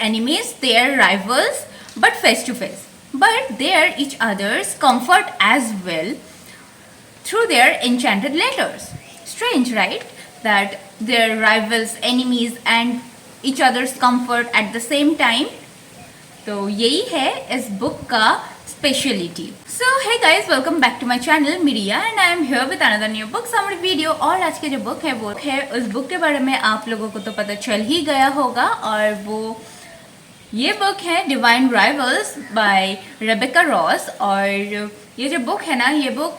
enemies, their rivals, but face to face. But they are each other's comfort as well through their enchanted letters. Strange, right? That their rivals, enemies, and each other's comfort at the same time. तो यही है इस book का speciality. So hey guys, welcome back to my channel Miriya and I am here with another new book summary video. और आज की जो book है वो है, उस बुक के बारे में आप लोगों को तो पता चल ही गया होगा, और वो ये बुक है Divine Rivals by Rebecca Ross. और ये जो बुक है ना, ये बुक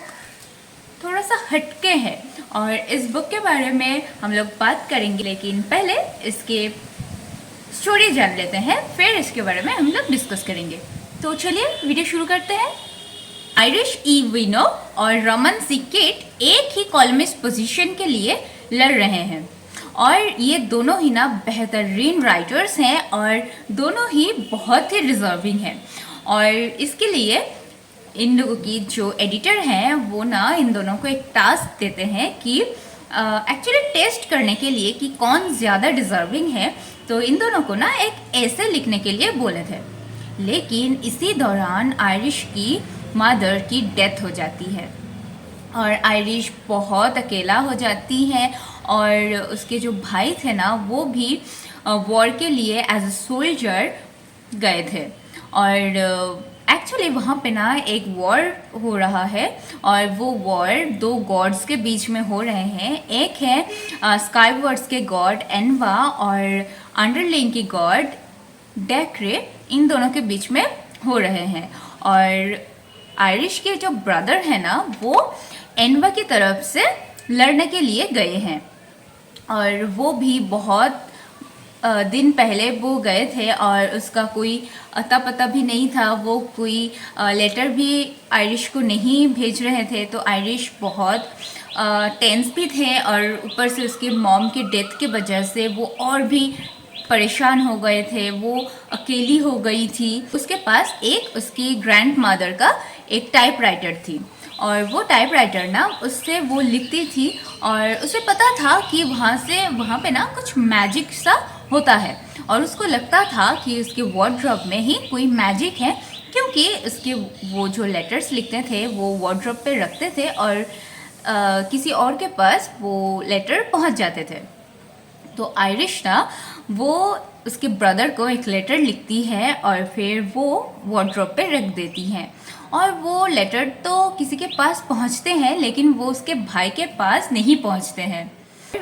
थोड़ा सा हटके है और इस बुक के बारे में हम लोग बात करेंगे, लेकिन पहले इसके स्टोरी जान लेते हैं, फिर इसके बारे में हम लोग डिस्कस करेंगे. तो चलिए वीडियो शुरू करते हैं. आयरिश ई विनो और रमन सी केट एक ही कॉलमिस्ट पोजीशन के लिए लड़ रहे हैं, और ये दोनों ही ना बेहतरीन राइटर्स हैं और दोनों ही बहुत ही डिजर्विंग हैं. और इसके लिए इन लोगों की जो एडिटर हैं वो ना इन दोनों को एक टास्क देते हैं कि एक्चुअली टेस्ट करने के लिए कि कौन ज़्यादा डिजर्विंग है. तो इन दोनों को ना एक ऐसे लिखने के लिए बोले थे, लेकिन इसी दौरान आयरिश की मदर की डेथ हो जाती है और आयरिश बहुत अकेला हो जाती है. और उसके जो भाई थे ना वो भी वॉर के लिए एज अ सोल्जर गए थे. और एक्चुअली वहाँ पे ना एक वॉर हो रहा है, और वो वॉर दो गॉड्स के बीच में हो रहे हैं. एक है स्काईवर्ड्स के गॉड एनवा और अंडरलिंग की गॉड डेक्रे. इन दोनों के बीच में हो रहे हैं. और आयरिश के जो ब्रदर है ना वो एनवा की तरफ से लड़ने के लिए गए हैं, और वो भी बहुत दिन पहले वो गए थे और उसका कोई अता पता भी नहीं था. वो कोई लेटर भी आयरिश को नहीं भेज रहे थे. तो आयरिश बहुत टेंस भी थे, और ऊपर से उसके मॉम के डेथ की वजह से वो और भी परेशान हो गए थे. वो अकेली हो गई थी. उसके पास एक उसकी ग्रैंड मदर का एक टाइपराइटर थी, और वो टाइपराइटर ना उससे वो लिखती थी, और उसे पता था कि वहाँ पे ना कुछ मैजिक सा होता है, और उसको लगता था कि उसके वार्डरोब में ही कोई मैजिक है, क्योंकि उसके वो जो लेटर्स लिखते थे वो वार्डरोब पे रखते थे और किसी और के पास वो लेटर पहुँच जाते थे. तो आयरिश ना वो उसके ब्रदर को एक लेटर लिखती है और फिर वो वार्डरोब पे रख देती है. और वो लेटर तो किसी के पास पहुंचते हैं, लेकिन वो उसके भाई के पास नहीं पहुंचते हैं.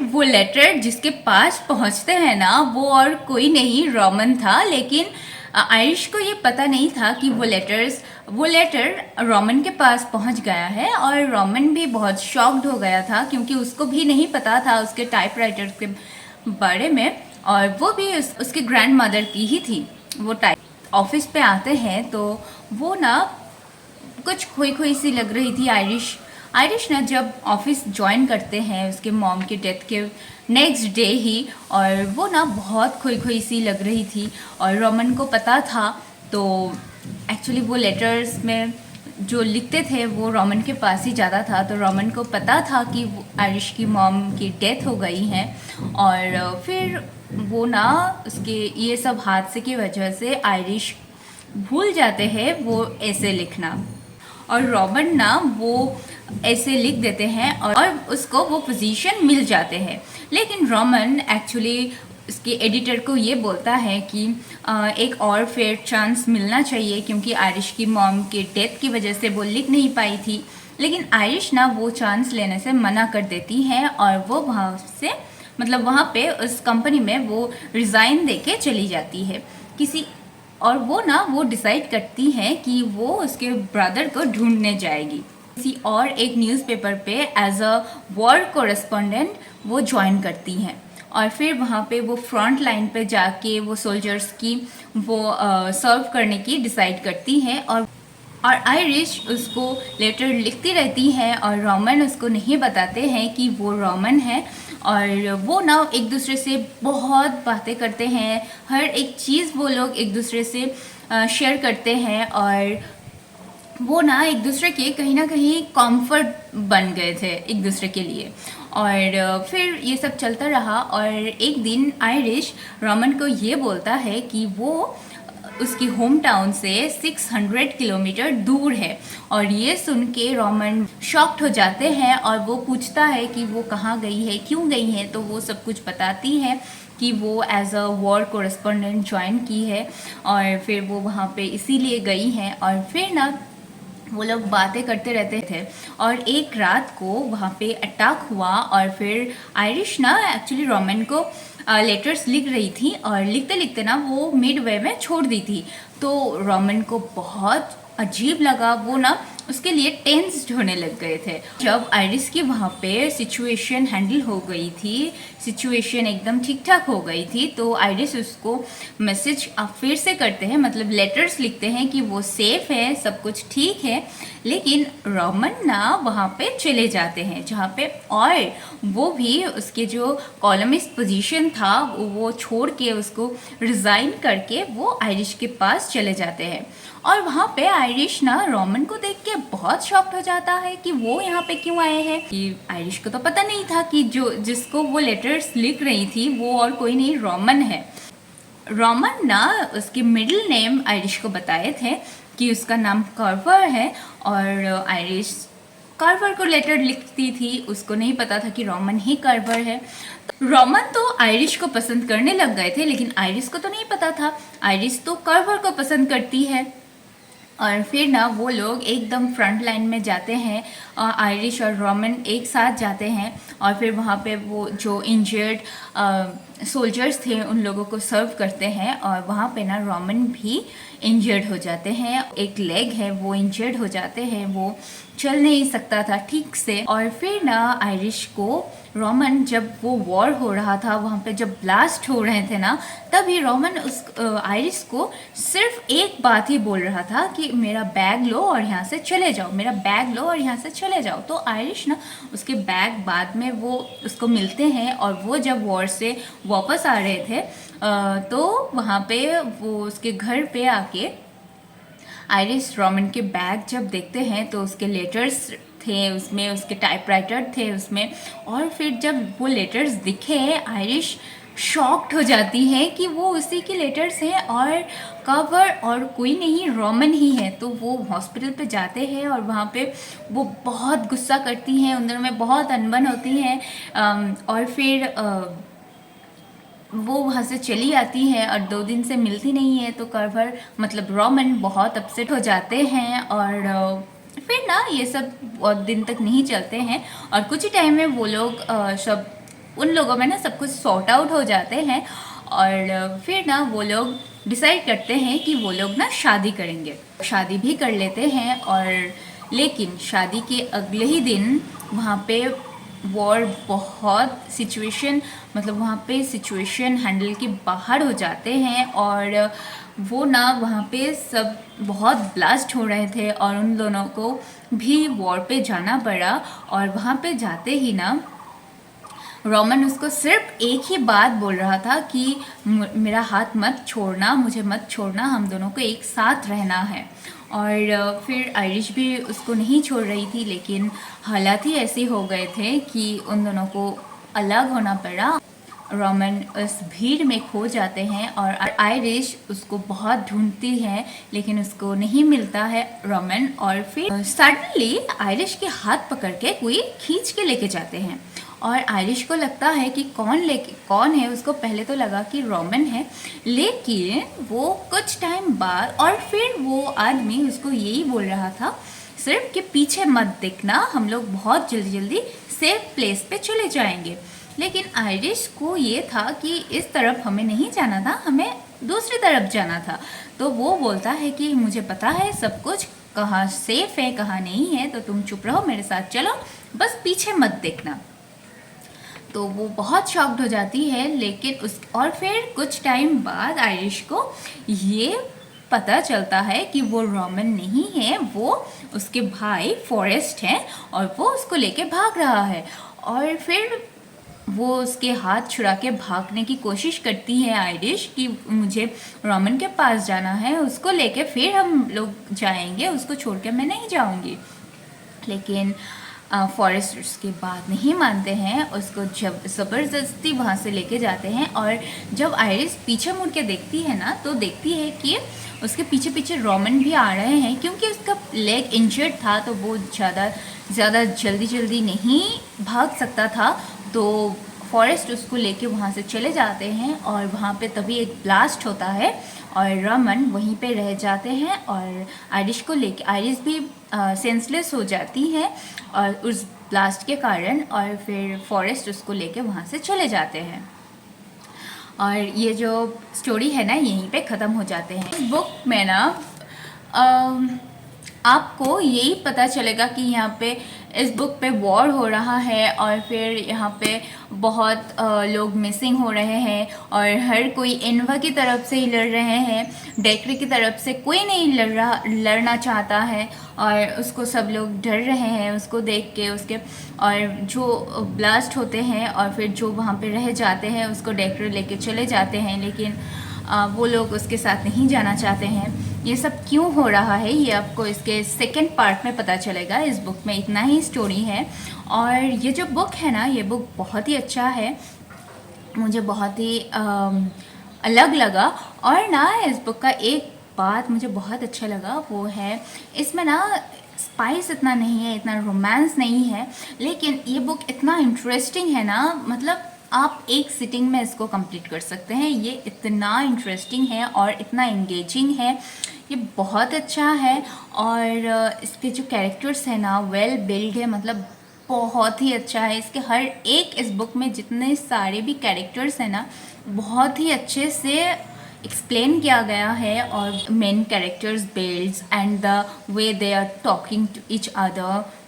वो लेटर जिसके पास पहुंचते हैं ना वो और कोई नहीं, रोमन था. लेकिन आयरिश को ये पता नहीं था कि वो लेटर रोमन के पास पहुंच गया है. और रोमन भी बहुत शॉक्ड हो गया था, क्योंकि उसको भी नहीं पता था उसके टाइपराइटर के बारे में, और वो भी उसके ग्रैंड मदर की ही थी. वो ऑफिस पे आते हैं तो वो ना कुछ खोई खोई सी लग रही थी आयरिश ना जब ऑफिस ज्वाइन करते हैं उसके मॉम के डेथ के नेक्स्ट डे ही, और वो ना बहुत खोई खोई सी लग रही थी. और रोमन को पता था, तो एक्चुअली वो लेटर्स में जो लिखते थे वो रोमन के पास ही जाता था. तो रोमन को पता था कि आयरिश की मॉम की डेथ हो गई है, और फिर वो ना उसके ये सब हादसे की वजह से आयरिश भूल जाते हैं वो ऐसे लिखना, और रोमन ना वो ऐसे लिख देते हैं और उसको वो पोजीशन मिल जाते हैं. लेकिन रोमन एक्चुअली उसके एडिटर को ये बोलता है कि एक और फेयर चांस मिलना चाहिए, क्योंकि आयरिश की मॉम के डेथ की वजह से वो लिख नहीं पाई थी. लेकिन आयरिश ना वो चांस लेने से मना कर देती है, और वो वहाँ पे उस कंपनी में वो रिज़ाइन दे के चली जाती है और वो डिसाइड करती है कि वो उसके ब्रदर को ढूंढने जाएगी. किसी और एक न्यूज़पेपर पे एज अ वॉर कोरेस्पोंडेंट वो ज्वाइन करती हैं, और फिर वहाँ पे वो फ्रंट लाइन पे जाके वो सोल्जर्स की वो सर्व करने की डिसाइड करती है. और आयरिश उसको लेटर लिखती रहती है, और रोमन उसको नहीं बताते हैं कि वो रोमन है. और वो ना एक दूसरे से बहुत बातें करते हैं, हर एक चीज़ वो लोग एक दूसरे से शेयर करते हैं. और वो ना एक दूसरे के कहीं ना कहीं कंफर्ट बन गए थे एक दूसरे के लिए। और फिर ये सब चलता रहा और एक दिन आयरिश रोमन को ये बोलता है कि वो उसकी होम टाउन से 600 किलोमीटर दूर है। और ये सुन के रोमन शॉक्ड हो जाते हैं और वो पूछता है कि वो कहाँ गई है, क्यों गई है। तो वो सब कुछ बताती है कि वो as a war correspondent join की है और फिर वो वहाँ पे इसीलिए गई हैं। और फिर ना वो लोग बातें करते रहते थे और एक रात को वहाँ पे अटैक हुआ और फिर आयरिश ना एक्चुअली रोमन को लेटर्स लिख रही थी और लिखते लिखते ना वो मिड वे में छोड़ दी थी। तो रोमन को बहुत अजीब लगा, वो ना उसके लिए टेंस्ड होने लग गए थे। जब आयरिस की वहाँ पे सिचुएशन हैंडल हो गई थी, सिचुएशन एकदम ठीक ठाक हो गई थी, तो आयरिस उसको मैसेज फिर से करते हैं, मतलब लेटर्स लिखते हैं कि वो सेफ है, सब कुछ ठीक है। लेकिन रोमन ना वहाँ पे चले जाते हैं जहाँ पे, और वो भी उसके जो कॉलमिस्ट पोजीशन था वो छोड़ के उसको रिज़ाइन करके वो आयरिश के पास चले जाते हैं। और वहाँ पे आयरिश ना रोमन को देख के बहुत शॉक्ड हो जाता है कि वो यहाँ पे क्यों आए हैं। कि आयरिश को तो पता नहीं था कि जो जिसको वो लेटर्स लिख रही थी वो और कोई नहीं रोमन है। रोमन ना उसके मिडिल नेम आयरिश को बताए थे कि उसका नाम कार्वर है और आयरिश कार्वर को लेटर लिखती थी, उसको नहीं पता था कि रोमन ही कार्वर है। तो रोमन तो आयरिश को पसंद करने लग गए थे, लेकिन आयरिश को तो नहीं पता था, आयरिश तो कार्वर को पसंद करती है। और फिर ना वो लोग एकदम फ्रंट लाइन में जाते हैं, आयरिश और रोमन एक साथ जाते हैं और फिर वहाँ पे वो जो इंजर्ड सोल्जर्स थे उन लोगों को सर्व करते हैं। और वहाँ पे ना रोमन भी इंजर्ड हो जाते हैं, एक लेग है वो इंजर्ड हो जाते हैं, वो चल नहीं सकता था ठीक से। और फिर ना आयरिश को रोमन, जब वो वॉर हो रहा था वहाँ पे जब ब्लास्ट हो रहे थे ना, तभी रोमन उस आयरिश को सिर्फ एक बात ही बोल रहा था कि मेरा बैग लो और यहाँ से चले जाओ, मेरा बैग लो और यहाँ से चले जाओ। तो आयरिश ना उसके बैग बाद में वो उसको मिलते हैं और वो जब वॉर से वापस आ रहे थे तो वहाँ पे वो उसके घर पे आके आयरिश रोमन के बैग जब देखते हैं तो उसके लेटर्स थे उसमें, उसके टाइपराइटर थे उसमें। और फिर जब वो लेटर्स दिखे आयरिश शॉक्ड हो जाती है कि वो उसी के लेटर्स हैं और कवर और कोई नहीं रोमन ही है। तो वो हॉस्पिटल पे जाते हैं और वहाँ पे वो बहुत गुस्सा करती हैं, उन दोनों में बहुत अनबन होती है। और फिर वो वहाँ से चली आती है और 2 दिन से मिलती नहीं है। तो कार्वर मतलब रोमन बहुत अपसेट हो जाते हैं और फिर ना ये सब बहुत दिन तक नहीं चलते हैं और कुछ ही टाइम में वो लोग सब उन लोगों में ना सब कुछ सॉर्ट आउट हो जाते हैं। और फिर ना वो लोग डिसाइड करते हैं कि वो लोग ना शादी करेंगे, शादी भी कर लेते हैं। और लेकिन शादी के अगले ही दिन वहाँ पे वॉर बहुत सिचुएशन, मतलब वहाँ पे सिचुएशन हैंडल के बाहर हो जाते हैं और वो ना वहाँ पे सब बहुत ब्लास्ट हो रहे थे और उन दोनों को भी वॉर पे जाना पड़ा। और वहाँ पे जाते ही ना रोमन उसको सिर्फ एक ही बात बोल रहा था कि मेरा हाथ मत छोड़ना, मुझे मत छोड़ना, हम दोनों को एक साथ रहना है। और फिर आयरिश भी उसको नहीं छोड़ रही थी, लेकिन हालात ही ऐसे हो गए थे कि उन दोनों को अलग होना पड़ा। रोमन उस भीड़ में खो जाते हैं और आयरिश उसको बहुत ढूंढती है लेकिन उसको नहीं मिलता है रोमन। और फिर सडनली आयरिश के हाथ पकड़ के कोई खींच के लेके जाते हैं और आयरिश को लगता है कि कौन है। उसको पहले तो लगा कि रोमन है, लेकिन वो कुछ टाइम बाद और फिर वो आदमी उसको यही बोल रहा था सिर्फ कि पीछे मत देखना, हम लोग बहुत जल्दी जल्दी सेफ प्लेस पे चले जाएंगे। लेकिन आयरिश को ये था कि इस तरफ हमें नहीं जाना था, हमें दूसरी तरफ जाना था। तो वो बोलता है कि मुझे पता है सब कुछ, कहाँ सेफ है कहाँ नहीं है, तो तुम चुप रहो, मेरे साथ चलो, बस पीछे मत देखना। तो वो बहुत शॉक्ड हो जाती है। लेकिन और फिर कुछ टाइम बाद आयरिश को ये पता चलता है कि वो रोमन नहीं है, वो उसके भाई फॉरेस्ट हैं और वो उसको लेके भाग रहा है। और फिर वो उसके हाथ छुड़ा के भागने की कोशिश करती है आयरिश कि मुझे रोमन के पास जाना है, उसको लेके फिर हम लोग जाएंगे, उसको छोड़ के मैं नहीं जाऊंगी। लेकिन फॉरेस्ट उसकी बात नहीं मानते हैं, उसको जब ज़बरदस्ती वहाँ से लेके जाते हैं। और जब आयरिस पीछे मुड़ के देखती है ना, तो देखती है कि उसके पीछे पीछे रोमन भी आ रहे हैं, क्योंकि उसका लेग इंजर्ड था तो वो ज़्यादा जल्दी नहीं भाग सकता था। तो फॉरेस्ट उसको लेके वहाँ से चले जाते हैं और वहाँ पे तभी एक ब्लास्ट होता है और रमन वहीं पे रह जाते हैं और आयरिश को लेके आयरिश भी सेंसलेस हो जाती है और उस ब्लास्ट के कारण, और फिर फॉरेस्ट उसको लेके वहाँ से चले जाते हैं। और ये जो स्टोरी है ना यहीं पे ख़त्म हो जाते हैं। इस बुक में ना आपको यही पता चलेगा कि यहाँ पे इस बुक पे वॉर हो रहा है और फिर यहाँ पे बहुत लोग मिसिंग हो रहे हैं और हर कोई इन्वा की तरफ से ही लड़ रहे हैं, डेक्रे की तरफ से कोई नहीं लड़ना चाहता है और उसको सब लोग डर रहे हैं उसको देख के उसके। और जो ब्लास्ट होते हैं और फिर जो वहाँ पे रह जाते हैं उसको डेक्रे लेके चले जाते हैं, लेकिन वो लोग उसके साथ नहीं जाना चाहते हैं। ये सब क्यों हो रहा है ये आपको इसके सेकंड पार्ट में पता चलेगा। इस बुक में इतना ही स्टोरी है और ये जो बुक है ना ये बुक बहुत ही अच्छा है, मुझे बहुत ही अलग लगा। और ना इस बुक का एक बात मुझे बहुत अच्छा लगा, वो है इसमें ना स्पाइस इतना नहीं है, इतना रोमांस नहीं है, लेकिन ये बुक इतना इंटरेस्टिंग है ना, मतलब आप एक सिटिंग में इसको कंप्लीट कर सकते हैं। ये इतना इंटरेस्टिंग है और इतना इंगेजिंग है, ये बहुत अच्छा है। और इसके जो कैरेक्टर्स हैं ना वेल बिल्ड है, मतलब बहुत ही अच्छा है। इसके हर एक इस बुक में जितने सारे भी कैरेक्टर्स हैं ना बहुत ही अच्छे से एक्सप्लेन किया गया है और main characters builds and the way they are talking to each other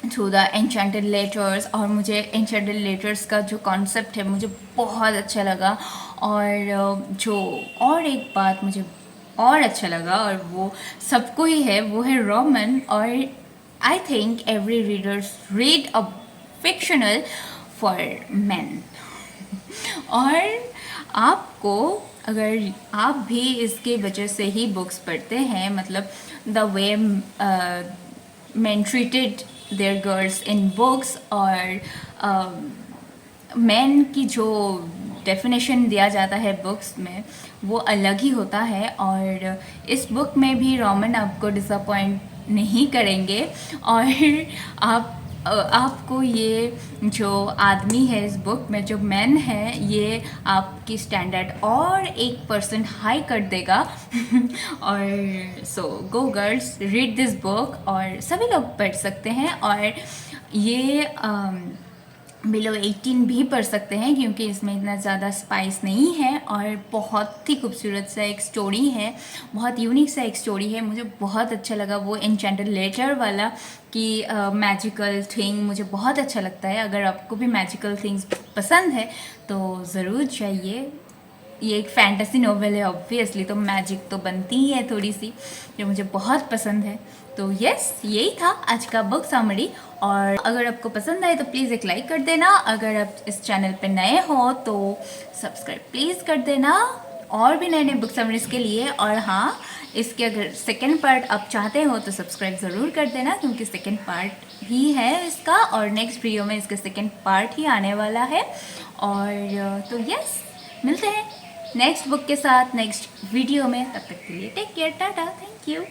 through the enchanted letters. और मुझे एन्चेंटेड लेटर्स का जो कॉन्सेप्ट है मुझे बहुत अच्छा लगा। और जो और एक बात मुझे और अच्छा लगा और वो सबको ही है, वो है रोमन। और I think every readers read a fictional for man. और आपको अगर आप भी इसके वजह से ही बुक्स पढ़ते हैं, मतलब the way men treated their girls in books और men की जो डेफिनेशन दिया जाता है बुक्स में वो अलग ही होता है। और इस बुक में भी रोमन आपको डिसअपॉइंट नहीं करेंगे और आपको ये जो आदमी है इस बुक में जो मैन है ये आपकी स्टैंडर्ड और 1% हाई कर देगा। और सो गो गर्ल्स रीड दिस बुक और सभी लोग पढ़ सकते हैं। और ये बिलो 18 भी पढ़ सकते हैं क्योंकि इसमें इतना ज़्यादा स्पाइस नहीं है और बहुत ही खूबसूरत सा एक स्टोरी है, बहुत यूनिक सा एक स्टोरी है। मुझे बहुत अच्छा लगा वो एन्चेंटेड लेटर वाला कि मैजिकल थिंग मुझे बहुत अच्छा लगता है। अगर आपको भी मैजिकल थिंग्स पसंद है तो ज़रूर चाहिए। ये एक फैंटेसी नॉवेल है ऑब्वियसली, तो मैजिक तो बनती ही है थोड़ी सी, जो मुझे बहुत पसंद है। तो यस यही था आज का बुक समरी। और अगर आपको पसंद आए तो प्लीज़ एक लाइक कर देना, अगर आप इस चैनल पे नए हो तो सब्सक्राइब प्लीज़ कर देना और भी नए नए बुक समरीज के लिए। और हाँ, इसके अगर सेकेंड पार्ट आप चाहते हो तो सब्सक्राइब ज़रूर कर देना क्योंकि सेकेंड पार्ट भी है इसका और नेक्स्ट वीडियो में इसका सेकेंड पार्ट ही आने वाला है। और तो यस मिलते हैं नेक्स्ट बुक के साथ नेक्स्ट वीडियो में, तब तक के लिए take care, tata, thank you.